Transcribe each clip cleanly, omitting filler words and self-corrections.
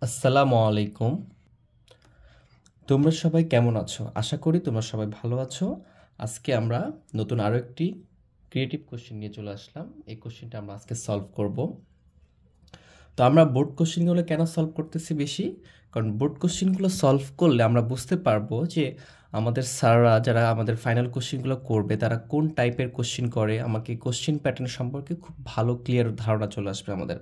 আসসালামু আলাইকুম। তোমরা সবাই কেমন আছো? আশা করি তোমরা সবাই ভালো আছো। আজকে আমরা নতুন আরো একটি ক্রিয়েটিভ কোশ্চেন নিয়ে চলে আসলাম। এই কোশ্চেনটা আমরা আজকে সলভ করব। তো আমরা বোর্ড কোশ্চেনগুলো কেন সলভ করতেছি বেশি? কারণ বোর্ড কোশ্চেনগুলো সলভ করলে আমরা বুঝতে পারবো যে আমাদের স্যাররা যারা আমাদের ফাইনাল কোশ্চেনগুলো করবে তারা কোন টাইপের কোশ্চেন করে, আমাকে কোশ্চেন প্যাটার্ন সম্পর্কে খুব ভালো ক্লিয়ার ধারণা চলে আসবে আমাদের,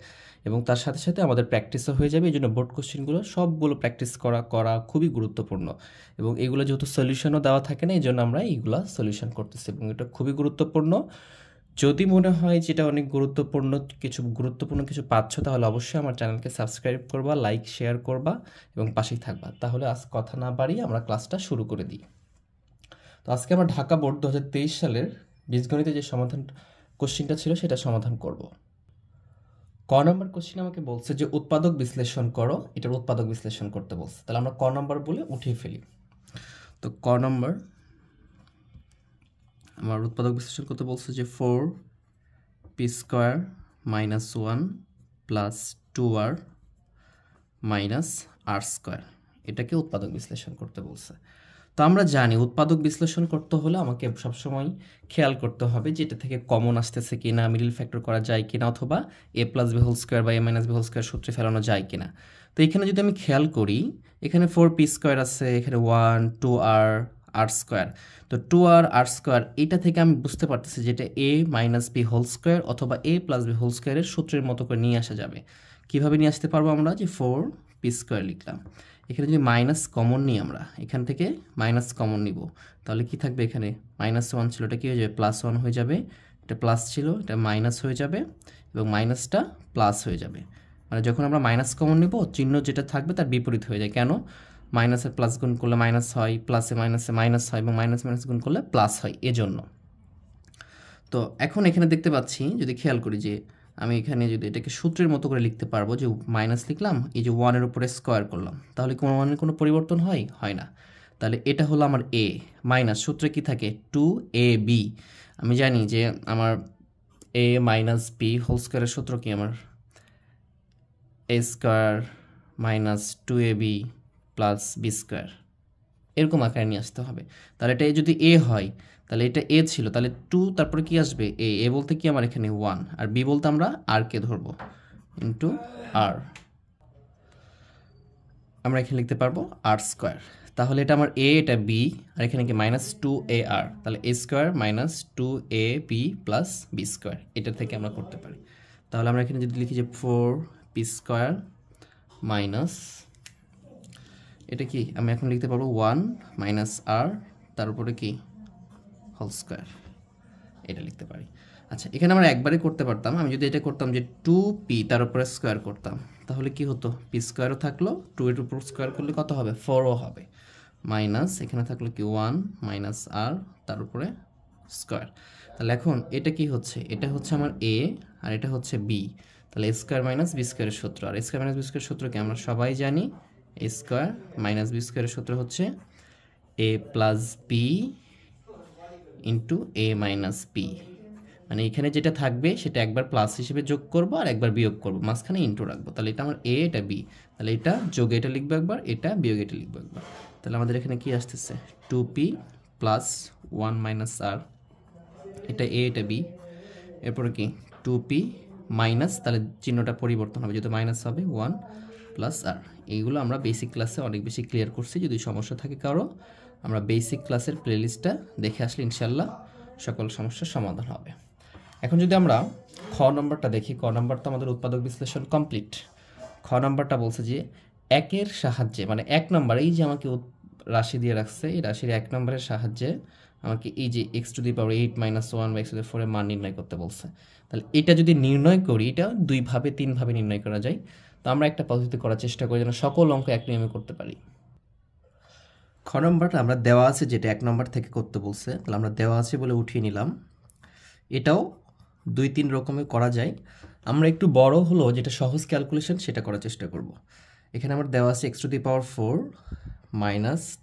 এবং তার সাথে সাথে আমাদের প্র্যাকটিসও হয়ে যাবে। এই জন্য বোর্ড কোশ্চেনগুলো সবগুলো প্র্যাকটিস করা করা খুবই গুরুত্বপূর্ণ, এবং এগুলো যেহেতু সলিউশনও দেওয়া থাকে না, এই জন্য আমরা এইগুলা সলিউশন করতেছি এবং এটা খুবই গুরুত্বপূর্ণ। যদি মনে হয় যেটা অনেক গুরুত্বপূর্ণ কিছু পাচ্ছ, তাহলে অবশ্যই আমার চ্যানেলকে সাবস্ক্রাইব করবা, লাইক শেয়ার করবা এবং পাশেই থাকবা। তাহলে আজ কথা না বাড়িয়ে আমরা ক্লাসটা শুরু করে দিই। তো আজকে আমরা ঢাকা বোর্ড 2023 সালের বীজগণিতে যে সমাধান কোশ্চিনটা ছিল সেটা সমাধান করব। ক নম্বর কোশ্চিন আমাকে বলছে যে উৎপাদক বিশ্লেষণ করো, এটার উৎপাদক বিশ্লেষণ করতে বলছে। তাহলে আমরা ক নম্বর বলে উঠিয়ে ফেলি। তো ক নম্বর আমার উৎপাদক বিশ্লেষণ করতে বলছে যে 4p² - 1 plus 2r minus r², এটাকে উৎপাদক বিশ্লেষণ করতে বলছে। তো আমরা জানি উৎপাদক বিশ্লেষণ করতে হলে আমাকে সবসময় খেয়াল করতে হবে যে এটা থেকে কমন আসতেছে কিনা, মিডল ফ্যাক্টর করা যায় কিনা, অথবা a+b² বা a-b² সূত্রে ফেলানো যায় কিনা। তো এখানে যদি আমি খেয়াল করি, এখানে 4p² আছে, এখানে 1 2r r²। তো 2r r² এটা থেকে আমি বুঝতে পারতেছি যে এটা a-b² অথবা a+b² এর সূত্রের মতো করে নিয়ে আসা যাবে। কিভাবে নিয়ে আসতে পারবো আমরা? যে 4p² লিখলাম, এখানে যদি মাইনাস কমন নিই, আমরা এখান থেকে মাইনাস কমন নিব, তাহলে কি থাকবে? এখানে -1 ছিল, এটা কি হয়ে যাবে? +1 হয়ে যাবে। এটা প্লাস ছিল, এটা মাইনাস হয়ে যাবে, এবং মাইনাসটা প্লাস হয়ে যাবে। মানে যখন আমরা মাইনাস কমন নিব, চিহ্ন যেটা থাকবে তার বিপরীত হয়ে যায়। কেন? মাইনাসের প্লাস গুণ করলে মাইনাস হয়, প্লাসে মাইনাসে মাইনাস হয়, এবং মাইনাস মাইনাস গুণ করলে প্লাস হয়, এজন্য। তো এখন এখানে দেখতে পাচ্ছি, যদি খেয়াল করি যে আমি এখানে যদি এটাকে সূত্রের মতো করে লিখতে পারবো, যে মাইনাস লিখলাম, এই যে 1-এর উপরে স্কোয়ার করলাম, তাহলে কোনো ওয়ানের কোনো পরিবর্তন হয়? হয় না। তাহলে এটা হলো আমার এ, মাইনাস সূত্রে কি থাকে? 2ab। আমি জানি যে আমার a-b² সূত্র কি? আমার a² - 2ab প্লাস b², এরকম আকারে নিয়ে আসতে হবে। তাহলে এটা যদি এ হয়, তাহলে এটা এ ছিল, তাহলে 2 তারপরে কি আসবে? এ বলতে কি আমার এখানে 1, আর বি বলতে আমরা আর কে ধরবো, ইন্টু আর। আমরা এখানে লিখতে পারবো r²। তাহলে এটা আমার এ, এটা বি, আর এখানে কি -2ar, তাহলে a² - 2ab প্লাস b², এটা থেকে আমরা করতে পারি। তাহলে আমরা এখানে যদি লিখি যে 4p² মাইনাস, এটা কি আমি এখন লিখতে পারবো 1 মাইনাস আর, তার উপরে কি হোল², এটা লিখতে পারি। আচ্ছা, এখানে আমরা একবারে করতে পারতাম। আমি যদি এটা করতাম যে 2p তার উপরে স্কোয়ার করতাম, তাহলে কি হতো? p² থাকলো, 2 এর উপর স্কোয়ার করলে কত হবে? 4ও হবে, মাইনাস এখানে থাকলো কি 1 মাইনাস আর তার উপরে স্কোয়ার। তাহলে এখন এটা কি হচ্ছে? এটা হচ্ছে আমার এ, আর এটা হচ্ছে বি। তাহলে a² - b² এর সূত্র, আর a² - b² সূত্র কি আমরা সবাই জানি? a² - b² এর সূত্র হচ্ছে a+b ইন্টু a-b। মানে এখানে যেটা থাকবে সেটা একবার প্লাস হিসেবে যোগ করব আর একবার বিয়োগ করব, মাঝখানে ইন্টু রাখবো। তাহলে এটা আমার এ, এটা বি, তাহলে এটা যোগে এটা লিখবো একবার, এটা বিয়োগ এটা লিখবো একবার। তাহলে আমাদের এখানে কি আসতেছে? 2p প্লাস 1 মাইনাস আর, এটা এ, এটা বি, এরপরে কি 2p মাইনাস, তাহলে চিহ্নটা পরিবর্তন হবে, যেহেতু মাইনাস হবে 1 প্লাস আর। এইগুলো আমরা বেসিক ক্লাসে অনেক বেশি ক্লিয়ার করছি। যদি সমস্যা থাকে কারো, আমরা বেসিক ক্লাসের প্লেলিস্টটা দেখে আসলে ইনশাল্লাহ সকল সমস্যার সমাধান হবে। এখন যদি আমরা খ নম্বরটা দেখি, ক নম্বর তো আমাদের উৎপাদক বিশ্লেষণ কমপ্লিট। খ নম্বরটা বলছে যে একের সাহায্যে, মানে 1 নম্বর, এই যে আমাকে রাশি দিয়ে রাখছে, এই রাশির 1 নম্বরের সাহায্যে আমাকে এই যে x⁻8 - 1 বা x⁴ এর মান নির্ণয় করতে বলছে। তাহলে এটা যদি নির্ণয় করি, এটা 2 ভাবে 3 ভাবে নির্ণয় করা যায়। তো আমরা একটা পদ্ধতি করার চেষ্টা করি যেন সকল অঙ্ক এক নিয়মে করতে পারি। খ নম্বরটা আমরা দেওয়া আছে, যেটা 1 নম্বর থেকে করতে বলছে, তাহলে আমরা দেওয়া আছে বলে উঠিয়ে নিলাম। এটাও 2-3 রকমের করা যায়। আমরা একটু বড় হলো যেটা সহজ ক্যালকুলেশন সেটা করার চেষ্টা করব। এখানে আমার দেওয়া আছে x⁴ -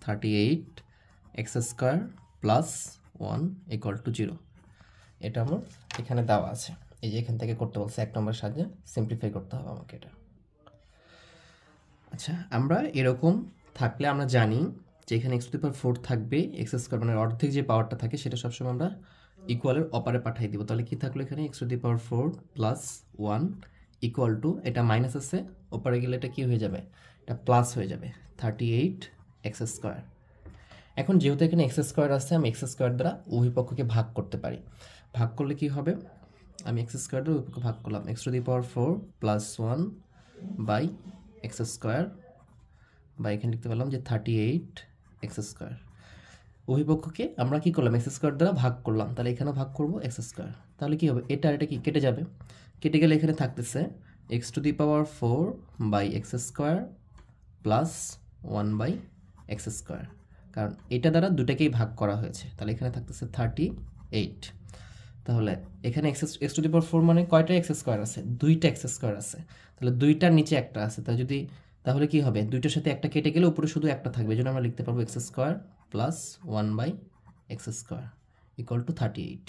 38 x² প্লাস 1 = 0। এটা আমার এখানে দেওয়া আছে, এই যে এখান থেকে করতে বলছে 1 নম্বরের সাহায্যে সিম্পলিফাই করতে হবে আমাকে এটা। আচ্ছা, আমরা এরকম থাকলে আমরা জানি যে এখানে এক্স টু দি পাওয়ার 4 থাকবে, এক্স স্কোয়ার মানে অর্ধেক যে পাওয়ারটা থাকে সেটা সবসময় আমরা ইকুয়ালের অপারে পাঠিয়ে দিব। তাহলে কি থাকলো এখানে x to the power 4 plus 1 equal to, এটা মাইনাস আছে, ওপারে গেলে এটা কি হয়ে যাবে, এটা প্লাস হয়ে যাবে 38 এক্স স্কোয়ার। এখন যেহেতু এখানে এক্স স্কোয়ার আছে, আমি এক্স স্কোয়ার দ্বারা উভয় পক্ষকে ভাগ করতে পারি। ভাগ করলে কি হবে, আমি এক্স স্কোয়ার দ্বারা উভয় পক্ষকে ভাগ করলাম, x to the power 4 plus 1 by x square, বা এখানে লিখতে পারলাম যে 38 এক্স স্কোয়ার। উভয়পক্ষকে আমরা কি করলাম, এক্স স্কোয়ার দ্বারা ভাগ করলাম, তাহলে এখানেও ভাগ করব এক্স স্কোয়ার। তাহলে কি হবে, এটা আর এটা কি কেটে যাবে, কেটে গেলে এখানে থাকতেছে x to the power 4 by x square plus 1 by x square, কারণ এটা দ্বারা দুটাকেই ভাগ করা হয়েছে। তাহলে এখানে থাকতেছে 38। তাহলে এখানে এক্স টু দি পাওয়ার 4 মানে কয়টা এক্স স্কোয়ার আছে, দুইটা এক্স স্কোয়ার আছে, তাহলে দুইটার নিচে একটা আছে, তাহলে কি হবে, দুইটার সাথে একটা কেটে গেলে উপরে শুধু একটা থাকবে, এই জন্য আমরা লিখতে পারবো x square plus 1 by x square equal to 38।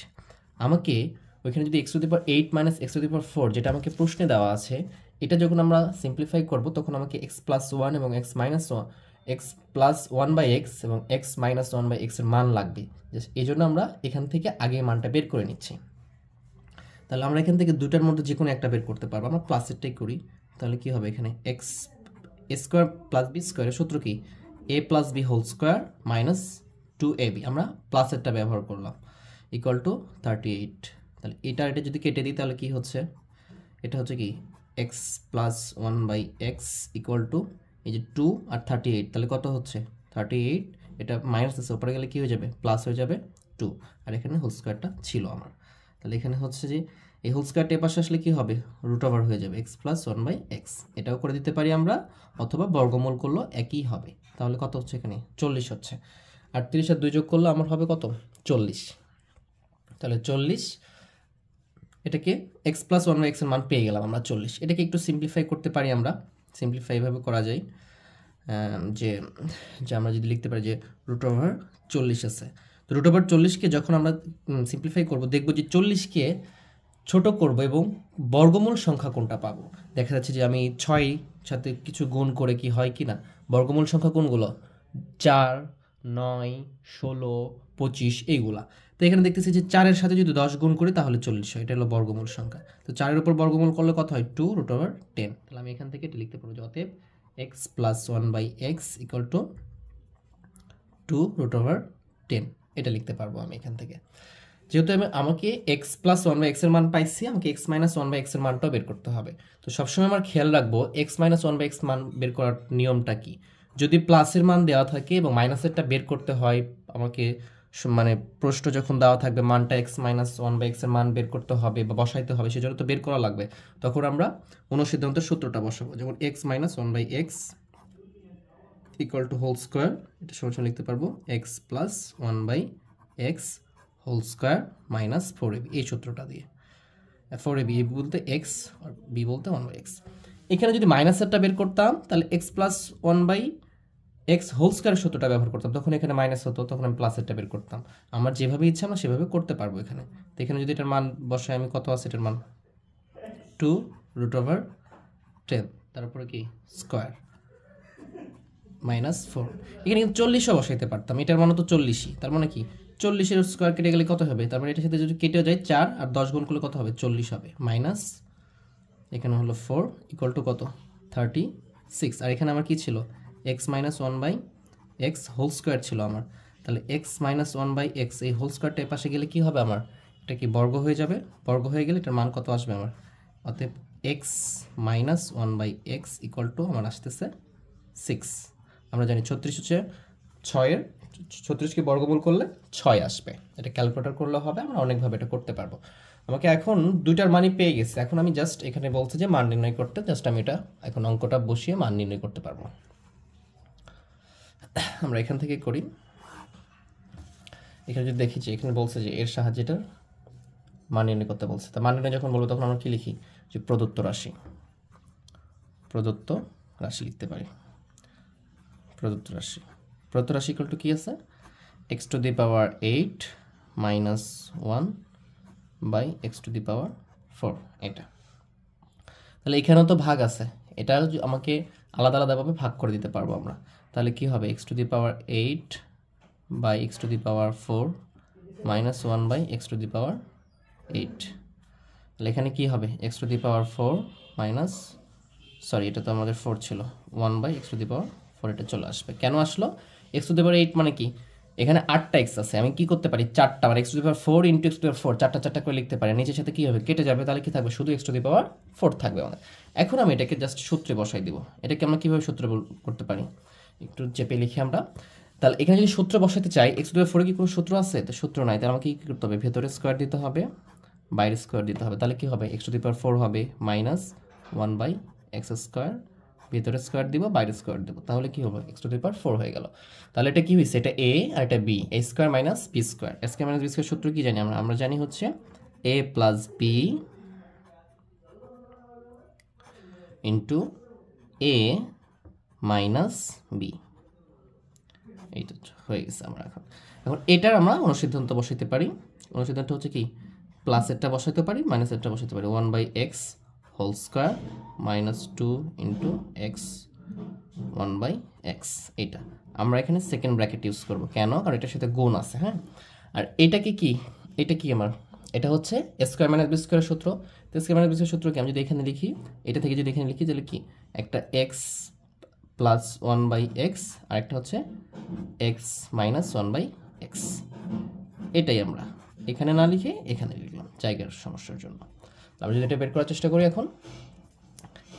আমাকে ওইখানে যদি x to the power 8 minus x to the power 4 যেটা আমাকে প্রশ্নে দেওয়া আছে, এটা যখন আমরা সিম্পলিফাই করব তখন আমাকে এক্স প্লাস 1 এবং x minus 1, x plus 1 by x এবং এক্স মাইনাস 1 বাই এক্সের মান লাগবে। এই জন্য আমরা এখান থেকে আগে মানটা বের করে নিচ্ছি। তাহলে আমরা এখান থেকে দুটার মধ্যে যে কোনো একটা বের করতে পারবো, আমরা প্লাসেরটাই করি। তাহলে কি হবে, এখানে এক্স স্কোয়ার প্লাস বি স্কোয়ারের সূত্র কি, a plus b whole square minus 2ab, আমরা প্লাসেরটা ব্যবহার করলাম, ইকুয়াল টু 38। তাহলে এটা যদি কেটে দিই তাহলে কি হচ্ছে, এটা হচ্ছে কি x plus 1 by x equal to এই যে 2 আর 38, তাহলে কত হচ্ছে 38, এটা মাইনাস আছে, ওপরে গেলে কি হয়ে যাবে, প্লাস হয়ে যাবে 2, আর এখানে হোল স্কোয়ারটা ছিল আমার। তাহলে এখানে হচ্ছে যে এই হোল স্কোয়ারটা এ পাশে আসলে কি হবে, রুট ওভার হয়ে যাবে এক্স প্লাস 1 বাই এক্স, এটাও করে দিতে পারি আমরা, অথবা বর্গমূল করলেও একই হবে। তাহলে কত হচ্ছে এখানে 40 হচ্ছে, 38 আর 2 যোগ করলে আমার হবে কত 40। তাহলে 40, এটাকে এক্স প্লাস 1 বাই এক্স এর মান পেয়ে গেলাম আমরা 40। এটাকে একটু সিম্পলিফাই করতে পারি আমরা, সিম্পলিফাই এভাবে করা যায় যে আমরা যদি লিখতে পারি যে রুট ওভার 40 আছে, তো রুট ওভার 40কে যখন আমরা সিম্পলিফাই করব দেখব যে 40কে ছোট করব এবং বর্গমূল সংখ্যা কোনটা পাবো। দেখা যাচ্ছে যে আমি 6 সাথে কিছু গুণ করে কি হয় কি না, বর্গমূল সংখ্যা কোনগুলো, 4, 9, 16, 25 এইগুলা। তো এখানে দেখতেছি যে 4-এর সাথে যদি 10 গুণ করি তাহলে 40 হয়, এটা হলো বর্গমূল সংখ্যা। তো 4-এর উপর বর্গমূল করলে কত হয়, 2 রুট ওভার 10। তাহলে আমি এখান থেকে এটা লিখতে পারবো যে অতএব x plus 1 by x equal to 2 root over 10, এটা লিখতে পারবো আমি এখান থেকে। যেহেতু আমাকে এক্স প্লাস 1 বাই এক্স এর মান পাইছি, আমাকে এক্স মাইনাস 1 বাই এক্স এর মানটাও বের করতে হবে। তো সবসময় আমার খেয়াল রাখবো এক্স মাইনাস 1 বাই এক্স মান বের করার নিয়মটা কি, যদি প্লাসের মান দেওয়া থাকে এবং মাইনাসেরটা বের করতে হয়, আমাকে মানে প্রশ্ন যখন দেওয়া থাকবে মানটা এক্স মাইনাস 1 বাই এক্স এর মান বের করতে হবে বা বসাইতে হবে, সেজন্য তো বের করা লাগবে, তখন আমরা অনুসিদ্ধান্তের সূত্রটা বসাবো, যেমন x minus 1 by x equal to whole square, এটা সমান লিখতে পারবো x plus 1 by x whole square minus 4ab, এই সূত্রটা দিয়ে 4ab, এ বলতে এক্স আর বি বলতে 1 বাই এক্স। এখানে যদি মাইনাসেরটা বের করতাম তাহলে x plus 1 by x whole স্কোয়ারের সূত্রটা ব্যবহার করতাম, তখন এখানে মাইনাস হতো, তখন আমি প্লাসেরটা বের করতাম। আমার যেভাবে ইচ্ছা আমরা সেভাবে করতে পারবো এখানে। তো এখানে যদি এটার মান বসাই, আমি কত আছে এটার মান 2 রুট ওভার 10, তারপরে কি স্কোয়ার মাইনাস 4, এখানে কিন্তু 40ও বসাইতে পারতাম, এটার মানে তো 40ই, তার মানে কি 40-এর স্কোয়ার কেটে গেলে কত হবে, তার মানে এটার সাথে যদি কেটে যায় 4 আর 10 গুণ করলে কত হবে 40 হবে, মাইনাস এখানে হলো 4 ইকুয়াল টু কত 36, আর এখানে আমার কি ছিল x minus 1 by x whole square ছিল আমার। তাহলে এক্স মাইনাস 1 বাই এক্স এই হোল স্কোয়ারটা পাশে গেলে কি হবে আমার, এটা কি বর্গ হয়ে যাবে, বর্গ হয়ে গেলে এটার মান কত আসবে আমার, অতএব x minus 1 by x equal to আমার আসতেছে 6। আমরা জানি 36 হচ্ছে 6-এর, 36কে বর্গমূল করলে 6 আসবে, এটা ক্যালকুলেটর করলে হবে, আমরা অনেকভাবে এটা করতে পারবো। আমাকে এখন দুইটার মানই পেয়ে গেছে, এখন আমি জাস্ট এখানে বলছে যে মান নির্ণয় করতে, জাস্ট আমি এটা এখন অঙ্কটা বসিয়ে মান নির্ণয় করতে পারবো। আমরা এখান থেকে করি, এখানে যদি দেখি যে এখানে বলছে যে এর সাহায্যে এটা মান নির্ণয় করতে বলছে, তা মান নির্ণয় যখন বলবো তখন আমরা কি লিখি, যে প্রদত্ত রাশি, প্রদত্ত রাশি লিখতে পারি, প্রদত্ত রাশি ইকুয়াল টু কি আছে, x to the power 8 minus 1 by x to the power 4, এটা। তাহলে এখানেও তো ভাগ আছে, এটা আমাকে আলাদা আলাদাভাবে ভাগ করে দিতে পারবো আমরা। তাহলে কি হবে x to the power 8 by x to the power 4 minus 1 by x to the power 8। তাহলে এখানে কি হবে x to the power 4 minus, sorry এটা তো আমাদের 4 ছিল, 1 by x to the power 4 এটা চলে আসবে। কেন আসলো? x টু দি পাওয়ার 8 মানে কি, এখানে 8টা x আছে, আমি কি করতে পারি 4টা মানে x to the power 4 into x to the power 4 চারটা চারটা করে লিখতে পারি, নিচের সাথে কি হবে কেটে যাবে, তাহলে কি থাকবে শুধু x টু দি পাওয়ার 4 থাকবে আমাদের। এখন আমি এটাকে জাস্ট সূত্রে বসাই দিব। এটাকে আমরা কিভাবে সূত্র করতে পারি, একটু চেপে লিখি আমরা। তাহলে এখানে যদি সূত্র বসাতে চাই x টু দি পাওয়ার 4 কি কোনো সূত্র আছে? তো সূত্র নাই, তাহলে আমাকে কি করতে হবে, ভেতরে স্কয়ার দিতে হবে, বাইরে স্কয়ার দিতে হবে। তাহলে কি হবে x টু দি পাওয়ার 4 হবে মাইনাস 1 বাই x স্কয়ার, ভিতরে স্কয়ার দিব বাইরে স্কয়ার দেব, তাহলে কি হবে x টু দি পাওয়ার 4 হয়ে গেল। তাহলে এটা কি হইছে, এটা a আর এটা b, a square minus b square. a square minus b square সূত্র কি জানি আমরা জানি হচ্ছে a plus b into a minus b। এই তো হয়ে গেছে। আমরা এখন এটার আমরা অনুসিদ্ধান্ত বসাইতে পারি। অনুসিদ্ধান্ত হচ্ছে কি, প্লাসেরটা বসাইতে পারি মাইনাসেরটা বসাইতে পারি, 1 by x whole square minus 2 into x 1 by x. এটা আমরা এখানে সেকেন্ড ব্র্যাকেট ইউজ করব। কেন? কারণ এটার সাথে গুণ আছে। হ্যাঁ, আর এটাকে কি, এটা কি আমার, এটা হচ্ছে স্কোয়ার মাইনাস বি স্কোয়ারের সূত্র। তো স্কোয়ার মাইনাস বি স্কোয়ার সূত্র কি, আমি যদি এখানে লিখি, এটা থেকে যদি এখানে লিখি তাহলে কি, একটা এক্স প্লাস 1 বাই এক্স আর একটা হচ্ছে এক্স মাইনাস 1 বাই এক্স। এটাই আমরা এখানে না লিখে এখানে লিখলাম জায়গার সমস্যার জন্য। আমরা যদি এটা বের করার চেষ্টা করি, এখন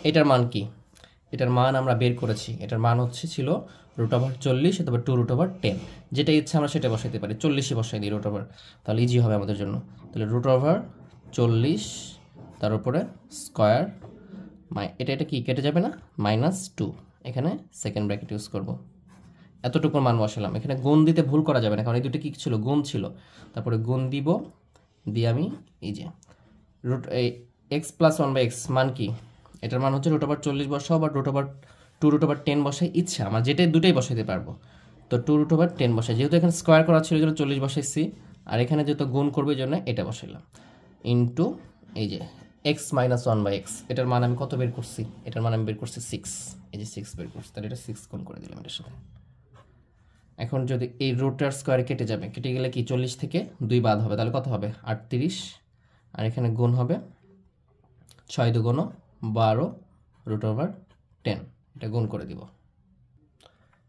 এটার মান কি, এটার মান আমরা বের করেছি। এটার মান হচ্ছে ছিল √40 অথবা 2√10, যেটা ইচ্ছা আমরা সেটা বসাইতে পারি। 40ই বসাই দিই √, তাহলে ইজি হবে আমাদের জন্য। তাহলে √40 তার উপরে স্কোয়ার, এটা কি কেটে যাবে না, -2, এখানে সেকেন্ড ব্র্যাকেট ইউজ করব। এতটুকু মান বসালাম। এখানে গুণ দিতে ভুল করা যাবে না, কারণ এই দুটো কি ছিল, গুণ ছিল। তারপরে গুণ দিব, দিয়ে আমি এই যে এক্স প্লাস 1 বাই এক্স মান কি, এটার মান হচ্ছে √40 বসাও বা √2√10 বসাই, ইচ্ছা আমার যেটাই দুটোই বসাইতে পারবো। তো 2√10 বসাই, যেহেতু এখানে স্কোয়ার করা ছিল এই জন্য 40 বসাইছি, আর এখানে যেহেতু গুণ করবে এই জন্য এটা বসাইলাম, ইন্টু এই যে এক্স মাইনাস 1 বাই এক্স। এটার মান আমি কত বের করছি, এটার মান আমি বের করছি 6, এই যে 6 বের করছি, তাহলে এটা 6 গুণ করে দিলাম এটার সাথে। এখন যদি এই রুটার স্কোয়ারে কেটে যাবে, কেটে গেলে কি 40 থেকে 2 বাদ হবে, তাহলে কত হবে 38, আর এখানে গুণ হবে 6 2 12 √10, এটা গুণ করে দিব।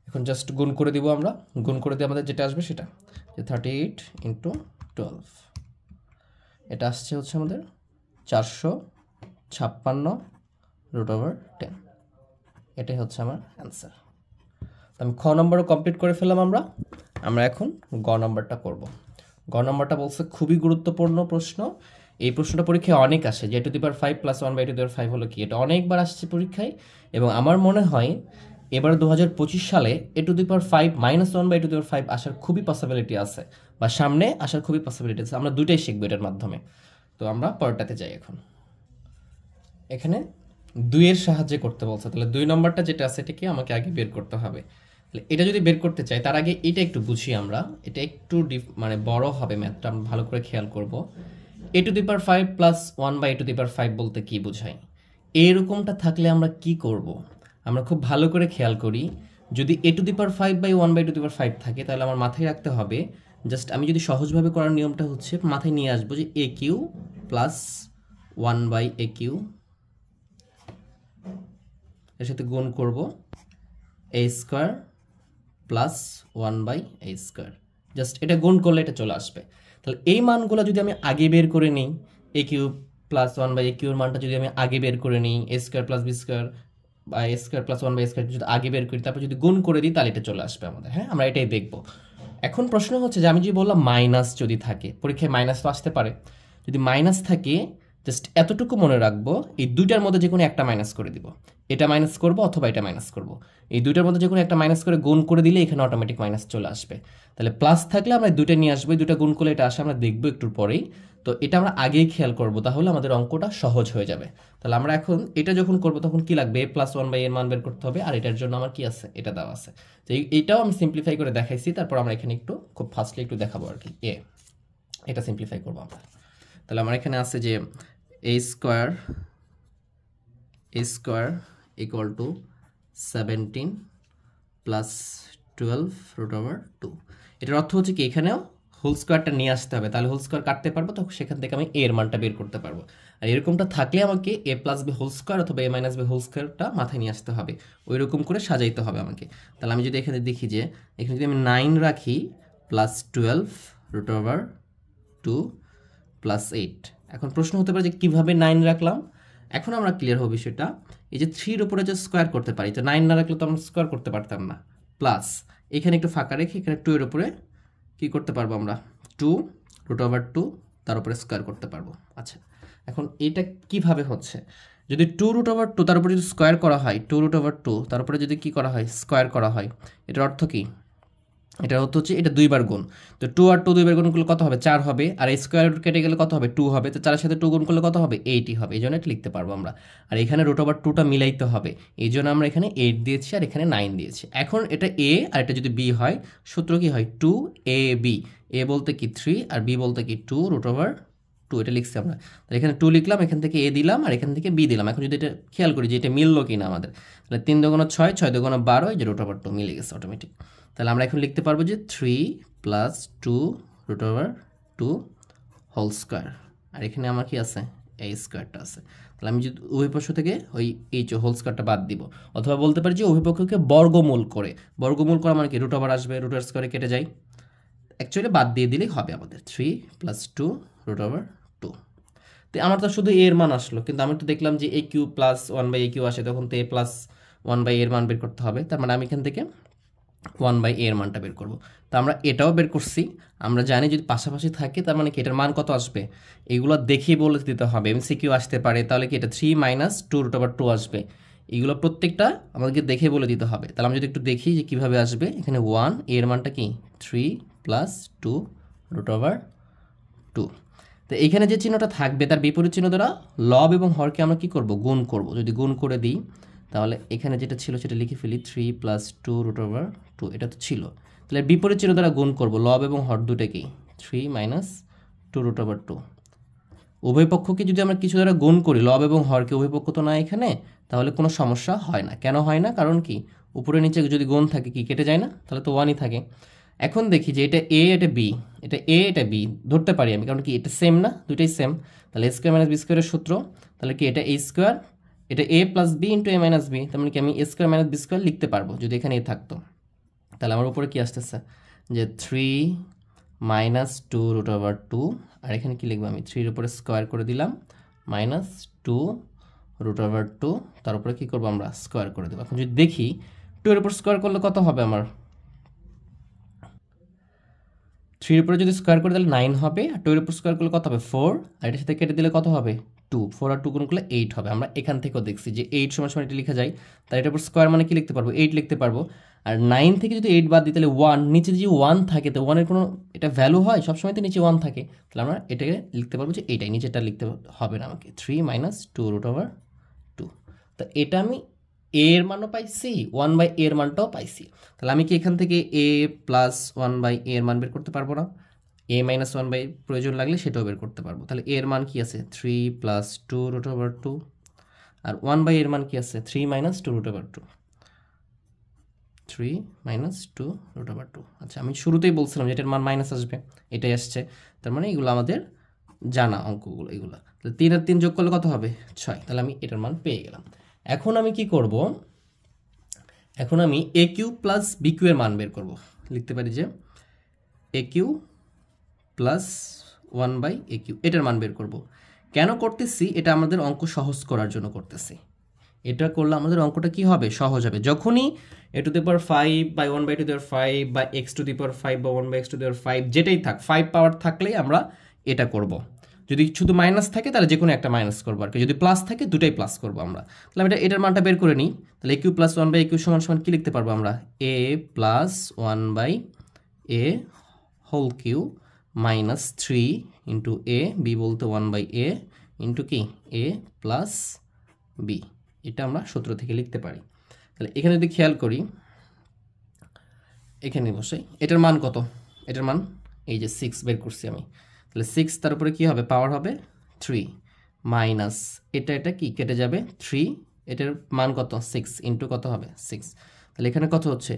এখন জাস্ট গুণ করে দিব আমরা, গুণ করে দিয়ে আমাদের যেটা আসবে সেটা যে 38 × 12, এটা আসছে হচ্ছে আমাদের 456 √10। এটাই হচ্ছে আমার অ্যান্সার। আমি খ নম্বরও কমপ্লিট করে ফেললাম। আমরা এখন গ নম্বরটা করব। গ নম্বরটা বলছে খুবই গুরুত্বপূর্ণ প্রশ্ন। এই প্রশ্নটা পরীক্ষায় অনেক আসে, যে 2^5 + 1 / 2^5 হলো কি, এটা অনেকবার আসছে পরীক্ষায়। এবং আমার মনে হয় এবার 2025 সালে a⁵ -1 / 2^5 আসার খুবই পসিবিলিটি আছে, বা সামনে আসার খুবই পসিবিলিটি আছে। আমরা দুইটাই শিখবো এটার মাধ্যমে। তো আমরা পরেরটাতে যাই। এখন এখানে 2 এর সাহায্যে করতে বলছে, তাহলে 2 নম্বরটা যেটা আছে এটাকে আমাকে আগে বের করতে হবে। তাহলে এটা যদি বের করতে চাই তার আগে এটা একটু বুঝি আমরা, এটা একটু মানে বড় হবে ম্যাথটা, আমরা ভালো করে খেয়াল করব। a⁵ + 1 / 2^5 বলতে কি বোঝায়, এরকমটা থাকলে আমরা কি করব, আমরা খুব ভালো করে খেয়াল করি। যদি a⁵ / 1 / 2^5 থাকে তাহলে আমার মাথায় রাখতে হবে, জাস্ট আমি যদি সহজভাবে করার নিয়মটা হচ্ছে মাথায় নিয়ে আসবো যে aq + 1/aq, এর সাথে গুণ করব a² + 1/a², জাস্ট এটা গুণ করলে এটা চলে আসবে। তাহলে এই মানগুলো যদি আমি আগে বের করে নিই, a³ + 1/aq এর মানটা যদি আমি আগে বের করে নিই, a² + b² বা a² + 1/a² যদি আগে বের করি, তারপর যদি গুণ করে দিই তাহলে এটা চলে আসবে আমাদের। হ্যাঁ, আমরা এটাই দেখব। এখন প্রশ্ন হচ্ছে যে আমি যে বললাম মাইনাস যদি থাকে, পরীক্ষায় মাইনাস তো আসতে পারে, যদি মাইনাস থাকে জাস্ট এতটুকু মনে রাখবো, এই দুইটার মধ্যে যে কোনো একটা মাইনাস করে দিব। এটা মাইনাস করব অথবা এটা মাইনাস করব, এই দুইটার মধ্যে যে কোনো একটা মাইনাস করে গুণ করে দিলে এখানে অটোমেটিক মাইনাস চলে আসবে। তাহলে প্লাস থাকলে আমরা দুইটা নিয়ে আসবো, দুইটা গুণ করলে এটা আসে, আমরা দেখবো একটু পরেই। তো এটা আমরা আগেই খেয়াল করব, তাহলে আমাদের অঙ্কটা সহজ হয়ে যাবে। তাহলে আমরা এখন এটা যখন করব তখন কি লাগবে, a+1 এর মান বের করতে হবে, আর এটার জন্য আমার কি আছে, এটা দেওয়া আছে। তো এইটাও আমি সিম্পলিফাই করে দেখাইছি, তারপর আমরা এখানে একটু খুব ফাস্টলি একটু দেখাবো আর কি। এটা সিম্পলিফাই করবো আমরা। তাহলে আমার এখানে আছে যে a² = 17 প্লাস 12 রুট ওভার 2। এটার অর্থ হচ্ছে কি এখানেও হোল স্কোয়ারটা নিয়ে আসতে হবে, তাহলে হোল স্কোয়ার কাটতে পারবো, তো সেখান থেকে আমি এর মানটা বের করতে পারবো। আর এরকমটা থাকলে আমাকে এ প্লাস বি হোল স্কোয়ার অথবা এ মাইনাস বি হোল স্কোয়ারটা মাথায় নিয়ে আসতে হবে, ওই রকম করে সাজাইতে হবে আমাকে। তাহলে আমি যদি এখানে দেখি যে এখানে যদি আমি 9 রাখি প্লাস 12 রুট ওভার 2 প্লাস 8, এখন প্রশ্ন হতে পারে যে কীভাবে 9 রাখলাম। এখন আমরা ক্লিয়ার হবো বিষয়টা। এই যে 3-র উপরে যে স্কোয়ার করতে পারি, তো 9 না রাখলে তো আমরা স্কোয়ার করতে পারতাম না। প্লাস এখানে একটু ফাঁকা রেখে এখানে 2-এর উপরে কী করতে পারবো আমরা, 2 রুট ওভার 2 তার উপরে স্কোয়ার করতে পারবো। আচ্ছা, এখন এটা কিভাবে হচ্ছে, যদি 2 রুট ওভার 2 তার উপরে যদি স্কোয়ার করা হয়, 2 রুট ওভার 2 তার উপরে যদি কী করা হয়, স্কোয়ার করা হয়, এটার অর্থ কী? এটার অর্থ হচ্ছে এটা 2বার গুণ। তো 2 আর 2 2বার গুণ করলে কত হবে, 4 হবে। আর এই স্কোয়ার রুট কেটে গেলে কত হবে, 2 হবে। তো 4-এর সাথে 2 গুণ করলে কত হবে, 8ই হবে। এই জন্য এটা লিখতে পারবো আমরা। আর এখানে রুট ওভার 2টা মিলাইতে হবে, এই জন্য আমরা এখানে 8 দিয়েছি আর এখানে 9 দিয়েছি। এখন এটা এ আর এটা যদি বি হয়, সূত্র কি হয়, 2ab। এ বলতে কি 3 আর বি বলতে কি 2 রুট ওভার 2, এটা লিখছি আমরা। তাহলে এখানে 2 লিখলাম, এখান থেকে এ দিলাম আর এখান থেকে বি দিলাম। এখন যদি এটা খেয়াল করি যে এটা মিললো কি না আমাদের, তাহলে 3 দুগুণ 6, 6 দুগুণ 12, এই যে রুট ওভার 2 মিলে গেছে অটোমেটিক। তাহলে আমরা এখন লিখতে পারবো যে 3 plus 2 root over 2 whole square. আর এখানে আমার কি আছে, এই স্কোয়ারটা আছে। তাহলে আমি যদি উভয় পক্ষ থেকে ওই এই হোল স্কোয়ারটা বাদ দিব, অথবা বলতে পারি যে উভয় পক্ষকে বর্গমূল করে। বর্গমূল করা মানে কি, রুট ওভার আসবে, রুট ওভার স্কোয়ারে কেটে যায়, অ্যাকচুয়ালি বাদ দিয়ে দিলেই হবে আমাদের। 3 প্লাস 2 রুট ওভার 2। তো আমার তো শুধু এর মান আসলো, কিন্তু আমি তো দেখলাম যে এ কিউ প্লাস 1/a কিউ আসে, তখন তো এ প্লাস 1/a এর মান বের করতে হবে। তার মানে আমি এখান থেকে 1/a এর মানটা বের করব। তো আমরা এটাও বের করছি। আমরা জানি যদি পাশাপাশি থাকে তার মানে কি এটার মান কত আসবে, এগুলো দেখেই বলে দিতে হবে। এমসিকিউ আসতে পারে, তাহলে কি এটা 3 মাইনাস 2 রুট ওভার 2 আসবে, এগুলো প্রত্যেকটা আমাদেরকে দেখে বলে দিতে হবে। তাহলে আমি যদি একটু দেখি যে কীভাবে আসবে, এখানে 1 এর মানটা কি 3 প্লাস 2 রুট ওভার 2। তো এখানে যে চিহ্নটা থাকবে তার বিপরীত চিহ্ন দ্বারা লব এবং হরকে আমরা কি করব, গুণ করব। যদি গুণ করে দিই তাহলে এখানে যেটা ছিল সেটা লিখে ফেলি, 3 প্লাস 2 রুট ওভার 2, এটা তো ছিল। তাহলে বিপরীত চিহ্ন দ্বারা গুণ করব, লব এবং হর দুটাকেই, 3 মাইনাস 2 রুট ওভার 2। উভয় পক্ষকে যদি আমরা কিছু দ্বারা গুণ করি, লব এবং হরকে, উভয় পক্ষ তো না এখানে, তাহলে কোনো সমস্যা হয় না। কেন হয় না, কারণ কি উপরে নিচে যদি গুণ থাকে কি কেটে যায় না, তাহলে তো 1ই থাকে। এখন দেখি যে এটা এ এটা বি, এটা এ এটা বি ধরতে পারি আমি, কারণ কি এটা সেম না, দুইটাই সেম। তাহলে এ স্কোয়ার মাইনাস বি স্কোয়ারের সূত্র, তাহলে কি এটা এ স্কোয়ার, এটা এ প্লাস বি ইন্টু এ মাইনাস বি, তার মানে কি আমি এ স্কোয়ার মাইনাস বি স্কোয়ার লিখতে পারবো যদি এখানে এ থাকতো। তাহলে আমার উপরে কি আসতেছে যে 3 মাইনাস 2 রুট ওভার 2, আর এখানে কি লিখবো আমি, 3-এর উপরে স্কোয়ার করে দিলাম, মাইনাস 2 রুট ওভার 2, তার উপরে কী করবো আমরা, স্কোয়ার করে দেবো। এখন যদি দেখি 2-এর উপর স্কোয়ার করলে কত হবে আমার, 3-এর উপরে যদি স্কোয়ার করে দিলে 9 হবে, আর 2-এর উপর স্কোয়ার করলে কত হবে 4, আর এটার সাথে কেটে দিলে কত হবে 2, 4 আর 2 গুণ করলে 8 হবে। আমরা এখান থেকেও দেখছি যে 8 সমান সমান এটা লেখা যায়, তাই এটার উপর স্কোয়ার মানে কি লিখতে পারবো, 8 লিখতে পারবো। আর 9 থেকে যদি 8 বাদ দিই তাহলে 1, নিচে যদি 1 থাকে তো 1-এর কোনো এটা ভ্যালু হয়, সবসময় তো নিচে 1 থাকে, তাহলে আমরা এটাকে লিখতে পারবো যে এটাই, নিচেটা লিখতে হবে না আমাকে, 3 মাইনাস 2 রুট ওভার 2। তো এটা আমি এর মানও পাইছি, 1/a এর মানটাও পাইছি। তাহলে আমি কি এখান থেকে a প্লাস 1/a এর মান বের করতে পারবো না, a মাইনাস 1/a প্রয়োজন লাগলে সেটাও বের করতে পারবো। তাহলে এর মান কি আছে, 3 প্লাস 2 রুট ওভার 2, আর 1/a এর মান কি আছে, 3 minus 2 root over 2, 3 minus 2 root over 2। আচ্ছা, আমি শুরুতেই বলছিলাম যে এটার মান মাইনাস আসবে, এটাই আসছে, তার মানে এগুলো আমাদের জানা অঙ্কগুলো এগুলো। তাহলে 3 আর 3 যোগ করলে কত হবে 6, তাহলে আমি এটার মান পেয়ে গেলাম। এখন আমি কি করব, এখন আমি এ কিউ প্লাস বি কিউ এর মান বের করব। লিখতে পারি যে এ কিউ প্লাস 1/a কিউ, এটার মান বের করব। কেন করতেছি, এটা আমাদের অঙ্ক সহজ করার জন্য করতেছি। এটা করলে আমাদের অঙ্কটা কি হবে, সহজ হবে। যখনই a to the power 5 by 1/2 to the power 5 বা x টু দি পাওয়ার 5 বা 1/x টু দি পাওয়ার 5 যেটাই থাক, 5 পাওয়ার থাকলেই আমরা এটা করব। যদি শুধু মাইনাস থাকে তাহলে যে কোনো একটা মাইনাস করবো আর কি, যদি প্লাস থাকে দুটাই প্লাস করবো আমরা। তাহলে আমি এটার মানটা বের করে নিই। তাহলে এ কিউ প্লাস 1/a কিউ সমান সমান কী লিখতে পারবো আমরা, a plus 1/a whole cube minus 3 into a, b বলতে 1/a ইন্টু কি a প্লাস b, এটা আমরা সূত্র থেকে লিখতে পারি। তাহলে এখানে যদি খেয়াল করি, এখানে বসাই, এটার মান কত, এটার মান এই যে 6 বের করছি আমি। তাহলে 6 তার উপরে কী হবে, পাওয়ার হবে 3 মাইনাস এটা কি কেটে যাবে 3, এটার মান কত 6 ইন্টু কত হবে 6, তাহলে এখানে কত হচ্ছে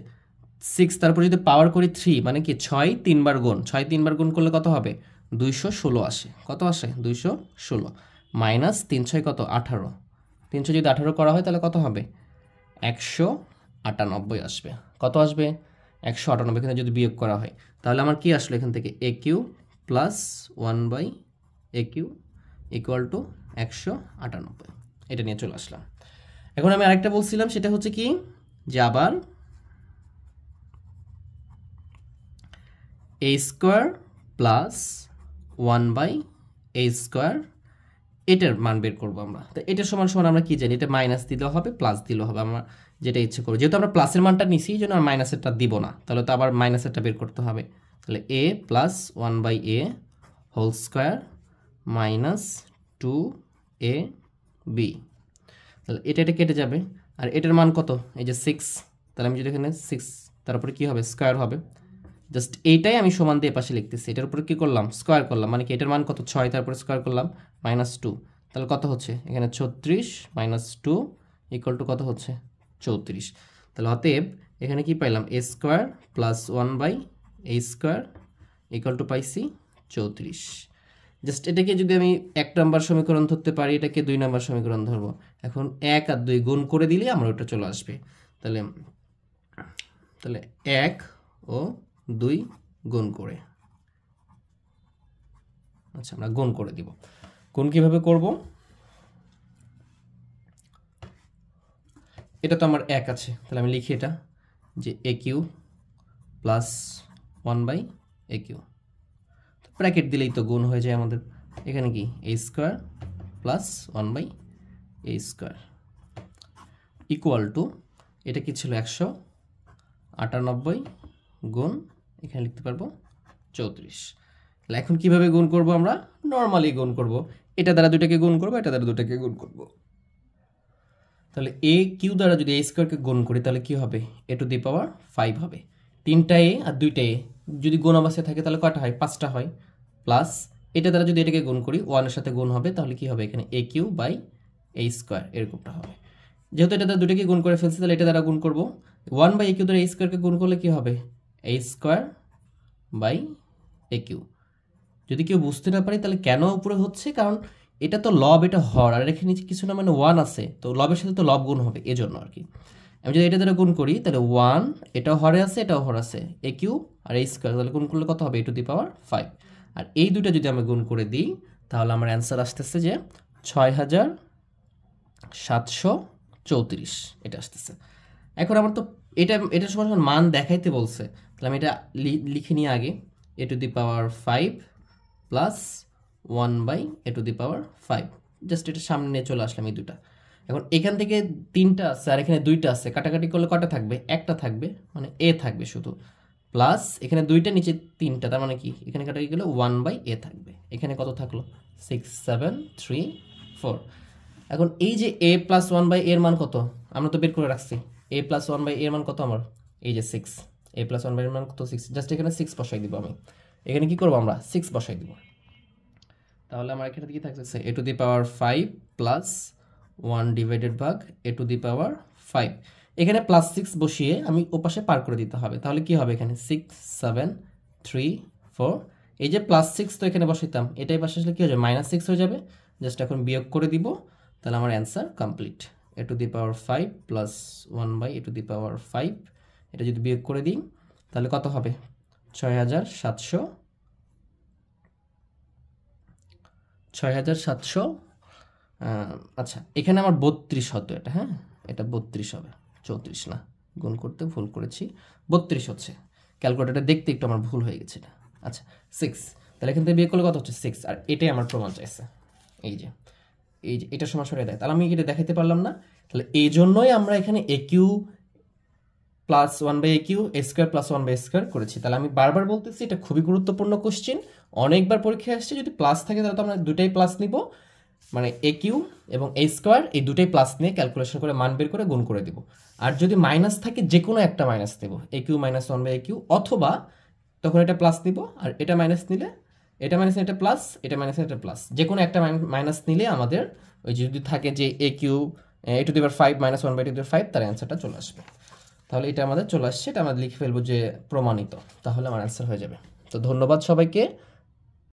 6, তারপর যদি পাওয়ার করি 3 মানে কি 6 তিনবার গুণ, 6 তিনবার গুণ করলে কত হবে 216 আসে, কত আসে 216 মাইনাস 3 6 কত 18, 300 যদি 18 করা হয় তাহলে কত হবে 198 আসবে, কত আসবে 198, এখানে যদি বিয়োগ করা হয় তাহলে আমার কি আসলো এখান থেকে a q plus 1/AQ equal to 198, এটা নিয়ে চলে আসলাম। এখন আমি আরেকটা বলছিলাম, সেটা হচ্ছে কি যে আবার a স্কোয়ার প্লাস 1/a² এটার মান বের করবো আমরা। তো এটার সমান সমান আমরা কি জানি, এটা মাইনাস দিলেও হবে প্লাস দিলেও হবে, আমরা যেটা ইচ্ছে করবো। যেহেতু আমরা প্লাসের মানটা নিছি এই জন্য আমরা মাইনাসেরটা দিব না, তাহলে তো আবার মাইনাসেরটা বের করতে হবে। তাহলে a plus 1/a whole square minus 2ab, তাহলে এটা কেটে যাবে, আর এটার মান কত এই যে 6, তাহলে আমি যদি এখানে 6 তারপরে কি হবে স্কোয়ার হবে, জাস্ট এইটাই আমি সমান দিয়ে পাশে লিখতেছি, এটার উপরে কি করলাম স্কোয়ার করলাম, মানে কি এটার মান কত 6 তারপরে স্কোয়ার করলাম -2, তাহলে কত হচ্ছে এখানে 36 -2 ইকুয়াল টু কত হচ্ছে 34। তাহলে অতএব এখানে কি পাইলাম a² plus 1/a² equal to পাইছি 34। জাস্ট এটাকে যদি আমি 1 নম্বর সমীকরণ ধরতে পারি, এটাকে 2 নম্বর সমীকরণ ধরবো। এখন 1 আর 2 গুণ করে দিলে আমার ওটা চলে আসবে। তাহলে 1 ও 2 গুণ করে, আচ্ছা আমরা গুণ করে দিব। গুণ কিভাবে করব, এটা তো আমার 1 আছে, তাহলে আমি লিখি এটা যে AQ প্লাস 1/AQ, ব্র্যাকেট দিলেই তো গুণ হয়ে যায় আমাদের। এখানে কি a² plus 1/a² equal to, এটা কি ছিল 198 গুণ, এখানে লিখতে পারবো 34। তাহলে এখন কিভাবে গুণ করব, আমরা নর্মালি গুণ করব, এটা দ্বারা দুটাকে গুণ করব, এটা দ্বারা দুটাকে গুণ করব। তাহলে a কিউ দ্বারা যদি a² কে গুণ করি তাহলে কি হবে a টু দি পাওয়ার 5 হবে, 3টা a আর 2টা a যদি গুণ অবস্থায় থাকে তাহলে কয়টা হয় 5টা হয়, প্লাস এটা দ্বারা যদি এটাকে গুণ করি 1 এর সাথে গুণ হবে, তাহলে কি হবে এখানে AQ বাই a² এরকমটা হবে। যেহেতু এটা দ্বারা দুটাকে গুণ করে ফেলছি তাহলে এটা দ্বারা গুণ করব, 1/AQ দ্বারা a² কে গুণ করলে কি হবে a² বাই AQ। যদি কেউ বুঝতে না পারে তাহলে কেন উপরে হচ্ছে, কারণ এটা তো লব, এটা হর, আর এখানে কিছু না মানে 1 আছে, তো লবের সাথে তো লব গুণ হবে, এজন্য আর কি। আমি যদি এটা দ্বারা গুণ করি তাহলে 1, এটাও হরে আছে এটাও হর আছে, AQ আর a², তাহলে গুণ করলে কত হবে a টু দি পাওয়ার 5, আর এই দুটো যদি আমি গুণ করে দিই তাহলে আমার অ্যান্সার আসতেছে যে 6734 এটা আসতেছে। এখন আমার তো এটা সমান মান দেখাইতে বলছে, তাহলে আমি এটা লিখে নিয়ে আগে a to the power 5 plus 1/a to the power 5, just এটা সামনে নিয়ে চলে আসলাম এই দুটা। এখন এখান থেকে 3টা আছে আর এখানে 2টা আছে, কাটাকাটি করলে কটা থাকবে একটা থাকবে, মানে a থাকবে শুধু, প্লাস এখানে 2টা নিচে 3টা, তার মানে কি এখানে কাটাকাটি গেলে 1/a থাকবে, এখানে কত থাকলো 6 7 3 4। এখন এই যে a প্লাস 1/a এর মান কত আমরা তো বের করে রাখছি, a প্লাস 1/a এর মান কত আমার এই যে 6, a প্লাস 1/a এর মান কত 6, জাস্ট এখানে 6 বসাই দিব আমি, এখানে কি করব আমরা 6 বসাই দিব। তাহলে আমার এখানে কি থাকতেছে a to the power 5 plus 1 divided ভাগ a টু দি পাওয়ার 5, এখানে প্লাস 6 বসিয়ে আমি ওপাশে পার করে দিতে হবে, তাহলে কি হবে এখানে 6 7 3 4, এই যে প্লাস 6 তো এখানে বসাইতাম, এটাই পাশে আসলে কি হয়ে যাবে -6 হয়ে যাবে, জাস্ট এখন বিয়োগ করে দিব, তাহলে আমার answer complete. a to the power 5 plus 1/a to the power 5, এটা যদি বিয়োগ করে দিই তাহলে কত হবে 6700। আচ্ছা এখানে আমার 32 হতো এটা, হ্যাঁ এটা 32 হবে, 34 না, গুণ করতে ভুল করেছি, 32 হচ্ছে, ক্যালকুলেটরটা দেখতে একটু আমার ভুল হয়ে গেছে এটা। আচ্ছা 6, তাহলে এখান থেকে বিয়োগ করলে কত হচ্ছে 6, আর এটাই আমার প্রমাণ চাইছে, এই যে এটা সরাসরি দেয়, তাহলে আমি এটা দেখাতে পারলাম না, তাহলে এই জন্যই আমরা এখানে AQ plus 1/AQ a² plus 1/a² করেছি। তাহলে আমি বারবার বলতেছি এটা খুবই গুরুত্বপূর্ণ কোশ্চেন, অনেকবার পরীক্ষায় আসছে, যদি প্লাস থাকে তাহলে তো আমরা দুটাই প্লাস নিব, মানে AQ এবং a² এই দুটাই প্লাস নিয়ে ক্যালকুলেশন করে মান বের করে গুণ করে দিব, আর যদি মাইনাস থাকে যে কোনো একটা মাইনাস নেব, AQ মাইনাস 1/AQ, অথবা তখন এটা প্লাস নিব, আর এটা মাইনাস নিলে এটা মাইনাস এটা প্লাস, এটা মাইনাস এটা প্লাস, যে কোনো একটা মাইনাস নিলে আমাদের ওই যদি থাকে যে AQ a to the power 5 minus 1 by to the power 5, তার অ্যান্সারটা চলে আসবে। তাহলে এটা আমাদের চলে আসছে, এটা আমরা লিখে ফেলবো যে প্রমাণিত, তাহলে আমার অ্যান্সার হয়ে যাবে। তো ধন্যবাদ সবাইকে।